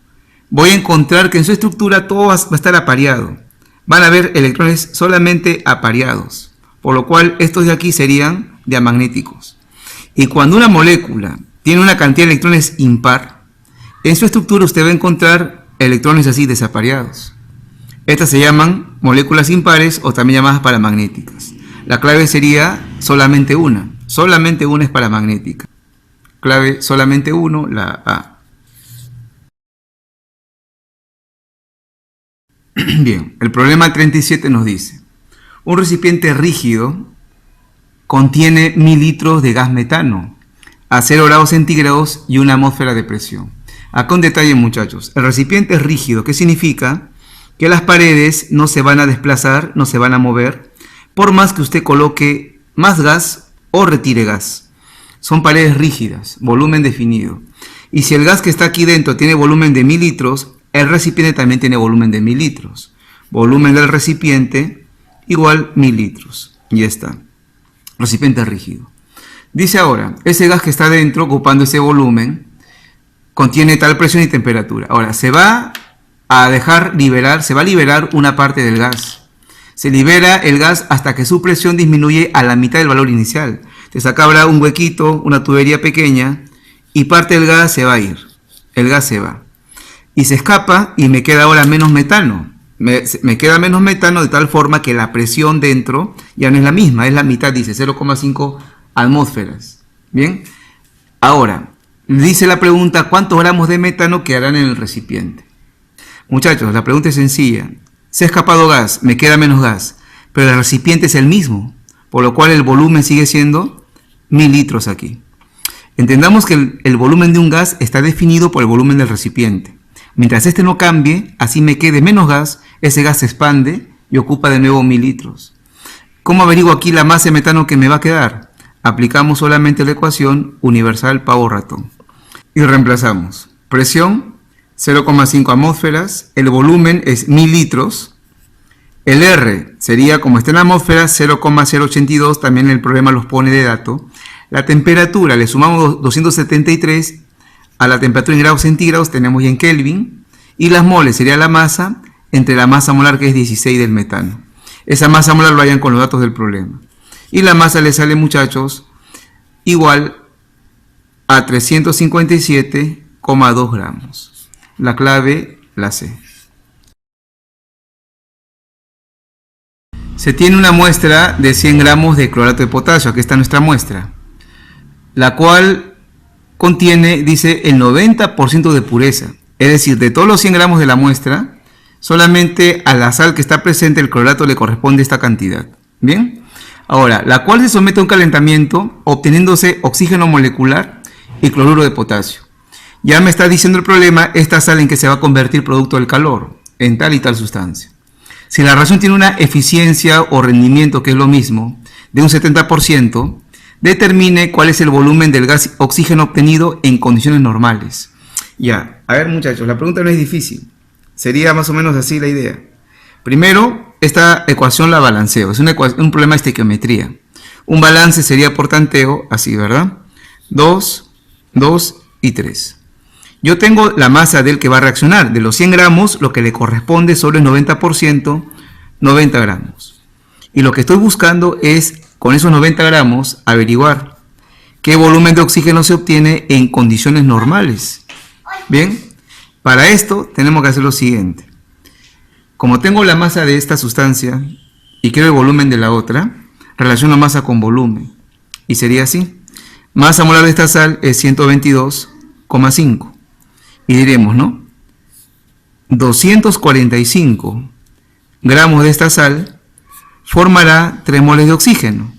voy a encontrar que en su estructura todo va a estar apareado. Van a haber electrones solamente apareados, por lo cual estos de aquí serían diamagnéticos. Y cuando una molécula tiene una cantidad de electrones impar, en su estructura usted va a encontrar electrones así desapareados. Estas se llaman moléculas impares o también llamadas paramagnéticas. La clave sería solamente una. Solamente una es paramagnética. Clave solamente uno, la A. Bien, el problema 37 nos dice, un recipiente rígido contiene 1000 litros de gas metano a 0 grados centígrados y una atmósfera de presión. Acá un detalle, muchachos, el recipiente es rígido, ¿qué significa? Que las paredes no se van a desplazar, no se van a mover, por más que usted coloque más gas o retire gas. Son paredes rígidas, volumen definido. Y si el gas que está aquí dentro tiene volumen de 1000 litros, el recipiente también tiene volumen de 1000 litros. Volumen del recipiente igual 1000 litros. Y ya está. Recipiente rígido. Dice ahora, ese gas que está dentro, ocupando ese volumen, contiene tal presión y temperatura. Ahora, se va a liberar una parte del gas. Se libera el gas hasta que su presión disminuye a la mitad del valor inicial. Entonces acá habrá un huequito, una tubería pequeña, y parte del gas se va a ir. El gas se va. Y se escapa y me queda ahora menos metano. Me queda menos metano de tal forma que la presión dentro ya no es la misma, es la mitad, dice 0,5 atmósferas. Bien. Ahora, dice la pregunta, ¿cuántos gramos de metano quedarán en el recipiente? Muchachos, la pregunta es sencilla. Se ha escapado gas, me queda menos gas, pero el recipiente es el mismo, por lo cual el volumen sigue siendo 1000 litros aquí. Entendamos que el volumen de un gas está definido por el volumen del recipiente. Mientras este no cambie, así me quede menos gas, ese gas se expande y ocupa de nuevo 1000 litros. ¿Cómo averiguo aquí la masa de metano que me va a quedar? Aplicamos solamente la ecuación universal pavo-ratón. Y reemplazamos. Presión, 0,5 atmósferas. El volumen es 1000 litros. El R sería, como está en la atmósfera, 0,082. También el problema los pone de dato. La temperatura, le sumamos 273 a la temperatura en grados centígrados, tenemos ya en Kelvin. Y las moles sería la masa entre la masa molar, que es 16 del metano. Esa masa molar lo hallan con los datos del problema. Y la masa le sale, muchachos, igual a 357,2 gramos. La clave, la C. Se tiene una muestra de 100 gramos de clorato de potasio. Aquí está nuestra muestra, la cual contiene, dice, el 90% de pureza. Es decir, de todos los 100 gramos de la muestra, solamente a la sal que está presente, el clorato, le corresponde esta cantidad. Bien. Ahora, la cual se somete a un calentamiento, obteniéndose oxígeno molecular y cloruro de potasio. Ya me está diciendo el problema, esta sal en que se va a convertir producto del calor, en tal y tal sustancia. Si la reacción tiene una eficiencia o rendimiento, que es lo mismo, de un 70%, determine cuál es el volumen del gas oxígeno obtenido en condiciones normales. Ya, a ver, muchachos, la pregunta no es difícil. Sería más o menos así la idea. Primero, esta ecuación la balanceo. Es un problema de estequiometría. Un balance sería por tanteo, así, ¿verdad? 2, 2 y 3. Yo tengo la masa del que va a reaccionar. De los 100 gramos, lo que le corresponde solo es 90%, 90 gramos. Y lo que estoy buscando es, con esos 90 gramos, averiguar qué volumen de oxígeno se obtiene en condiciones normales. Bien, para esto tenemos que hacer lo siguiente. Como tengo la masa de esta sustancia y quiero el volumen de la otra, relaciono masa con volumen. Y sería así. Masa molar de esta sal es 122,5. Y diremos, ¿no? 245 gramos de esta sal formará 3 moles de oxígeno,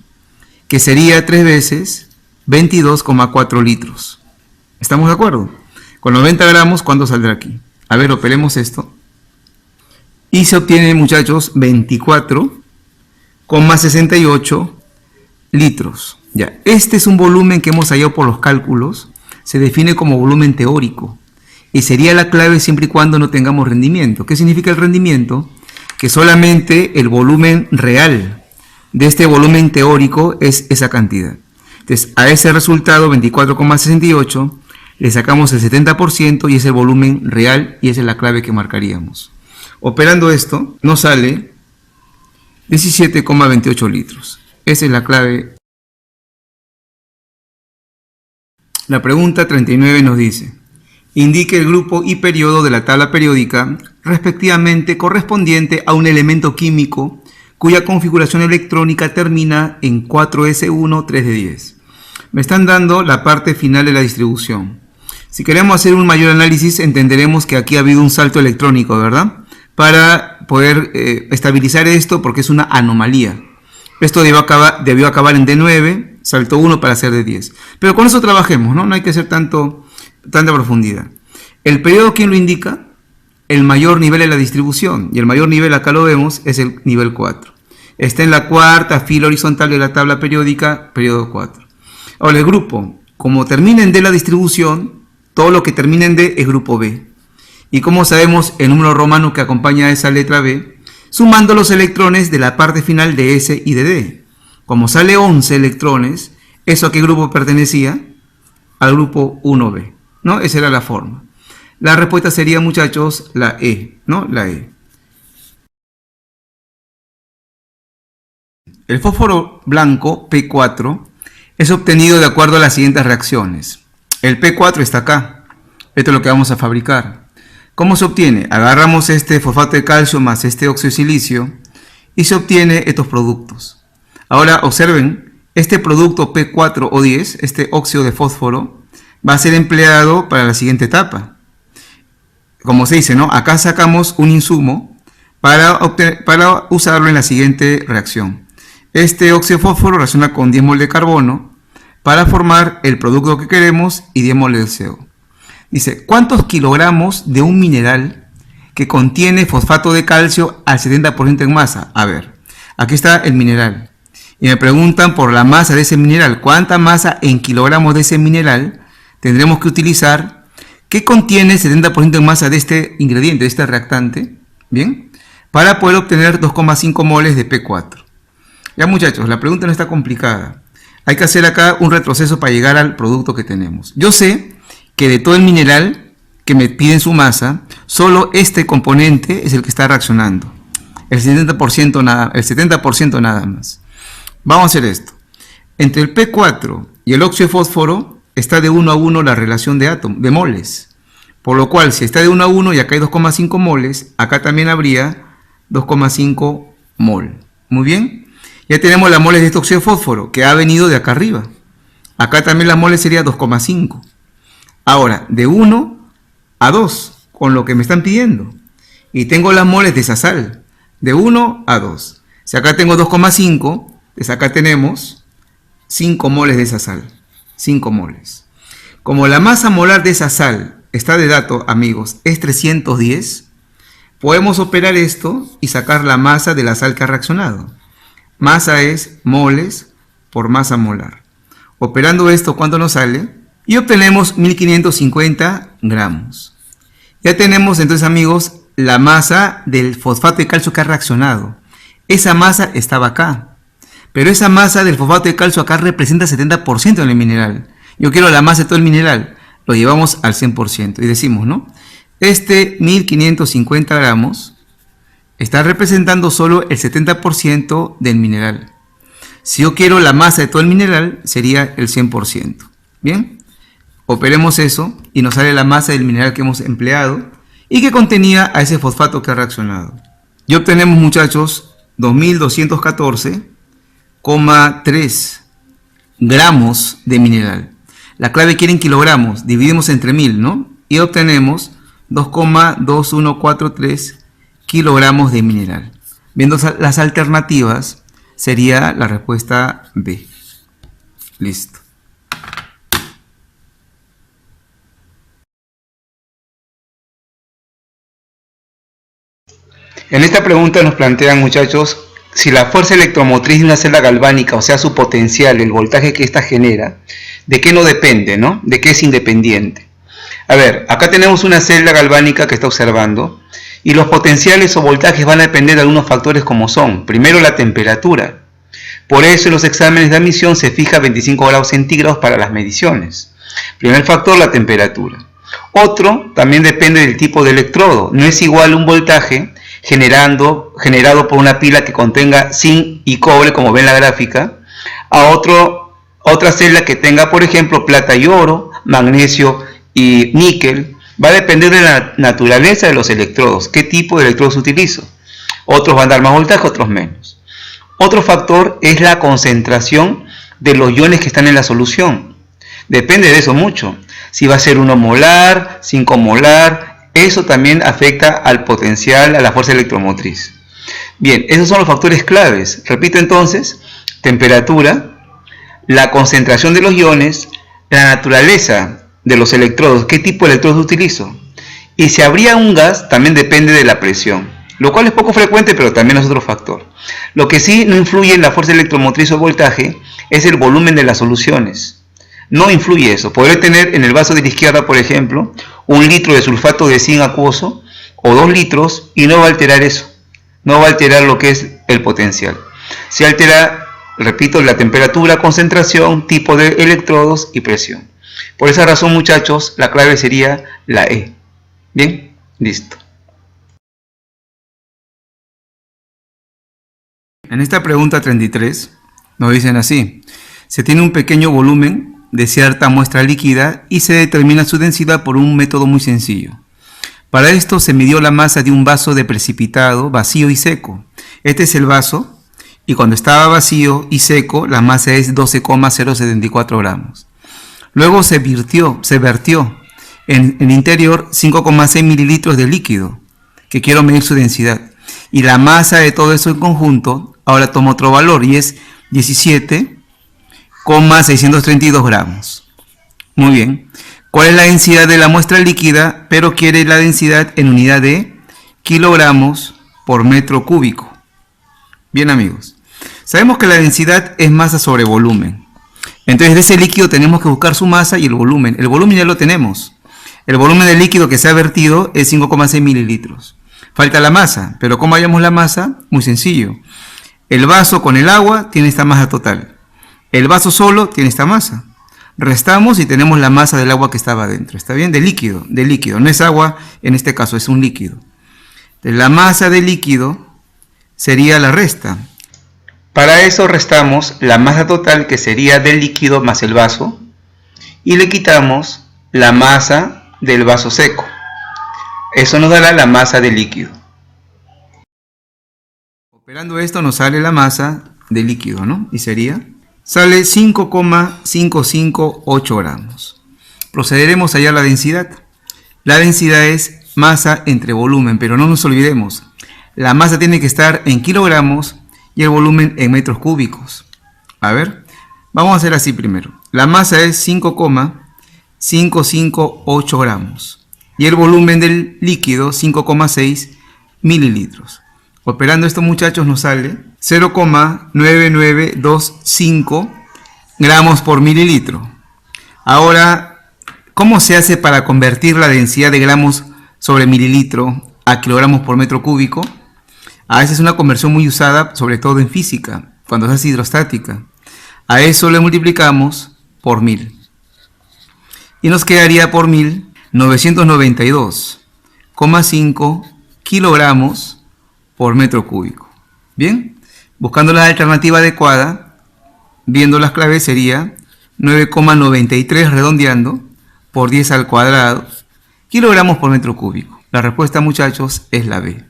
que sería 3 veces 22,4 litros. ¿Estamos de acuerdo? Con 90 gramos, ¿cuánto saldrá aquí? A ver, operemos esto. Y se obtiene, muchachos, 24,68 litros. Ya, este es un volumen que hemos hallado por los cálculos. Se define como volumen teórico. Y sería la clave siempre y cuando no tengamos rendimiento. ¿Qué significa el rendimiento? Que solamente el volumen real de este volumen teórico es esa cantidad. Entonces, a ese resultado, 24,68, le sacamos el 70% y es el volumen real y esa es la clave que marcaríamos. Operando esto, nos sale 17,28 litros. Esa es la clave. La pregunta 39 nos dice: indique el grupo y periodo de la tabla periódica respectivamente correspondiente a un elemento químico cuya configuración electrónica termina en 4s1, 3 de 10. Me están dando la parte final de la distribución. Si queremos hacer un mayor análisis, entenderemos que aquí ha habido un salto electrónico, ¿verdad? para poder estabilizar esto, porque es una anomalía. Esto debió acabar en D9, saltó 1 para ser D10. Pero con eso trabajemos, ¿no? No hay que hacer tanta profundidad. El periodo, ¿quién lo indica? El mayor nivel de la distribución. Y el mayor nivel, acá lo vemos, es el nivel 4. Está en la cuarta fila horizontal de la tabla periódica, periodo 4. Ahora, el grupo, como termina en D la distribución, todo lo que termina en D es grupo B. Y como sabemos, el número romano que acompaña a esa letra B, sumando los electrones de la parte final de S y de D. Como sale 11 electrones, ¿eso a qué grupo pertenecía? Al grupo 1B, ¿no? Esa era la forma. La respuesta sería, muchachos, la E, ¿no? La E. El fósforo blanco, P4, es obtenido de acuerdo a las siguientes reacciones. El P4 está acá. Esto es lo que vamos a fabricar. ¿Cómo se obtiene? Agarramos este fosfato de calcio más este óxido de silicio y se obtiene estos productos. Ahora observen, este producto P4O10, este óxido de fósforo, va a ser empleado para la siguiente etapa. Como se dice, ¿no? Acá sacamos un insumo para usarlo en la siguiente reacción. Este óxido de fósforo reacciona con 10 mol de carbono para formar el producto que queremos y 10 mol de CO. Dice, ¿cuántos kilogramos de un mineral que contiene fosfato de calcio al 70% en masa? A ver, aquí está el mineral. Y me preguntan por la masa de ese mineral. ¿Cuánta masa en kilogramos de ese mineral tendremos que utilizar? ¿Qué contiene el 70% en masa de este ingrediente, de este reactante? Bien, para poder obtener 2,5 moles de P4. Ya, muchachos, la pregunta no está complicada. Hay que hacer acá un retroceso para llegar al producto que tenemos. Yo sé que de todo el mineral que me piden su masa, solo este componente es el que está reaccionando. El 70% nada más. Vamos a hacer esto. Entre el P4 y el óxido de fósforo está de 1 a 1 la relación de moles. Por lo cual, si está de 1 a 1 y acá hay 2,5 moles, acá también habría 2,5 mol. Muy bien. Ya tenemos las moles de este óxido de fósforo, que ha venido de acá arriba. Acá también las moles sería 2,5. Ahora, de 1 a 2, con lo que me están pidiendo. Y tengo las moles de esa sal, de 1 a 2. Si acá tengo 2,5, pues acá tenemos 5 moles de esa sal. 5 moles. Como la masa molar de esa sal está de dato, amigos, es 310, podemos operar esto y sacar la masa de la sal que ha reaccionado. Masa es moles por masa molar. Operando esto, ¿cuánto nos sale? Y obtenemos 1550 gramos. Ya tenemos entonces, amigos, la masa del fosfato de calcio que ha reaccionado. Esa masa estaba acá. Pero esa masa del fosfato de calcio acá representa 70% en el mineral. Yo quiero la masa de todo el mineral. Lo llevamos al 100%. Y decimos, ¿no? Este 1550 gramos está representando solo el 70% del mineral. Si yo quiero la masa de todo el mineral, sería el 100%. ¿Bien? Operemos eso y nos sale la masa del mineral que hemos empleado y que contenía a ese fosfato que ha reaccionado. Y obtenemos, muchachos, 2214,3 gramos de mineral. La clave quiere en kilogramos, dividimos entre 1000, ¿no? Y obtenemos 2,2143 kilogramos de mineral. Viendo las alternativas, sería la respuesta B. Listo. En esta pregunta nos plantean, muchachos, si la fuerza electromotriz de una celda galvánica, o sea, su potencial, el voltaje que ésta genera, ¿de qué no depende, no? ¿De qué es independiente? A ver, acá tenemos una celda galvánica que está observando y los potenciales o voltajes van a depender de algunos factores como son, primero, la temperatura. Por eso en los exámenes de admisión se fija 25 grados centígrados para las mediciones. Primer factor, la temperatura. Otro, también depende del tipo de electrodo. No es igual un voltaje generado por una pila que contenga zinc y cobre, como ven en la gráfica, a otra celda que tenga, por ejemplo, plata y oro, magnesio y níquel. Va a depender de la naturaleza de los electrodos, qué tipo de electrodos utilizo. Otros van a dar más voltaje, otros menos. Otro factor es la concentración de los iones que están en la solución. Depende de eso mucho. Si va a ser 1 molar, 5 molar, Eso también afecta al potencial, a la fuerza electromotriz. Bien, esos son los factores claves. Repito entonces: temperatura, la concentración de los iones, la naturaleza de los electrodos, qué tipo de electrodos utilizo. Y si habría un gas, también depende de la presión, lo cual es poco frecuente, pero también es otro factor. Lo que sí no influye en la fuerza electromotriz o voltaje es el volumen de las soluciones. No influye eso. Podré tener en el vaso de la izquierda, por ejemplo, 1 litro de sulfato de zinc acuoso o 2 litros y no va a alterar eso. No va a alterar lo que es el potencial. Se altera, repito, la temperatura, concentración, tipo de electrodos y presión. Por esa razón, muchachos, la clave sería la E. Bien, listo. En esta pregunta 33 nos dicen así: se tiene un pequeño volumen de cierta muestra líquida y se determina su densidad por un método muy sencillo. Para esto se midió la masa de un vaso de precipitado vacío y seco. Este es el vaso y cuando estaba vacío y seco la masa es 12,074 gramos. Luego se vertió en el interior 5,6 mililitros de líquido, que quiero medir su densidad. Y la masa de todo eso en conjunto, ahora tomo otro valor y es 17,632 gramos. Muy bien. ¿Cuál es la densidad de la muestra líquida? Pero quiere la densidad en unidad de kilogramos por metro cúbico. Bien, amigos. Sabemos que la densidad es masa sobre volumen. Entonces de ese líquido tenemos que buscar su masa y el volumen. El volumen ya lo tenemos. El volumen del líquido que se ha vertido es 5,6 mililitros. Falta la masa, pero ¿cómo hallamos la masa? Muy sencillo. El vaso con el agua tiene esta masa total. El vaso solo tiene esta masa. Restamos y tenemos la masa del agua que estaba adentro. ¿Está bien? De líquido. No es agua, en este caso es un líquido. Entonces, la masa del líquido sería la resta. Para eso restamos la masa total, que sería del líquido más el vaso, y le quitamos la masa del vaso seco. Eso nos dará la masa del líquido. Operando esto nos sale la masa del líquido, ¿no? Y sale 5,558 gramos. Procederemos a hallar la densidad. La densidad es masa entre volumen, pero no nos olvidemos, la masa tiene que estar en kilogramos y el volumen en metros cúbicos. A ver, vamos a hacer así primero. La masa es 5,558 gramos y el volumen del líquido 5,6 mililitros. Operando esto, muchachos, nos sale 0,9925 gramos por mililitro. Ahora, ¿cómo se hace para convertir la densidad de gramos sobre mililitro a kilogramos por metro cúbico? A veces es una conversión muy usada, sobre todo en física, cuando se hace hidrostática. A eso le multiplicamos por 1000. Y nos quedaría por 1000 992,5 kilogramos por metro cúbico. Bien, buscando la alternativa adecuada, viendo las claves, sería 9,93 redondeando por 10 al cuadrado kilogramos por metro cúbico. La respuesta, muchachos, es la B.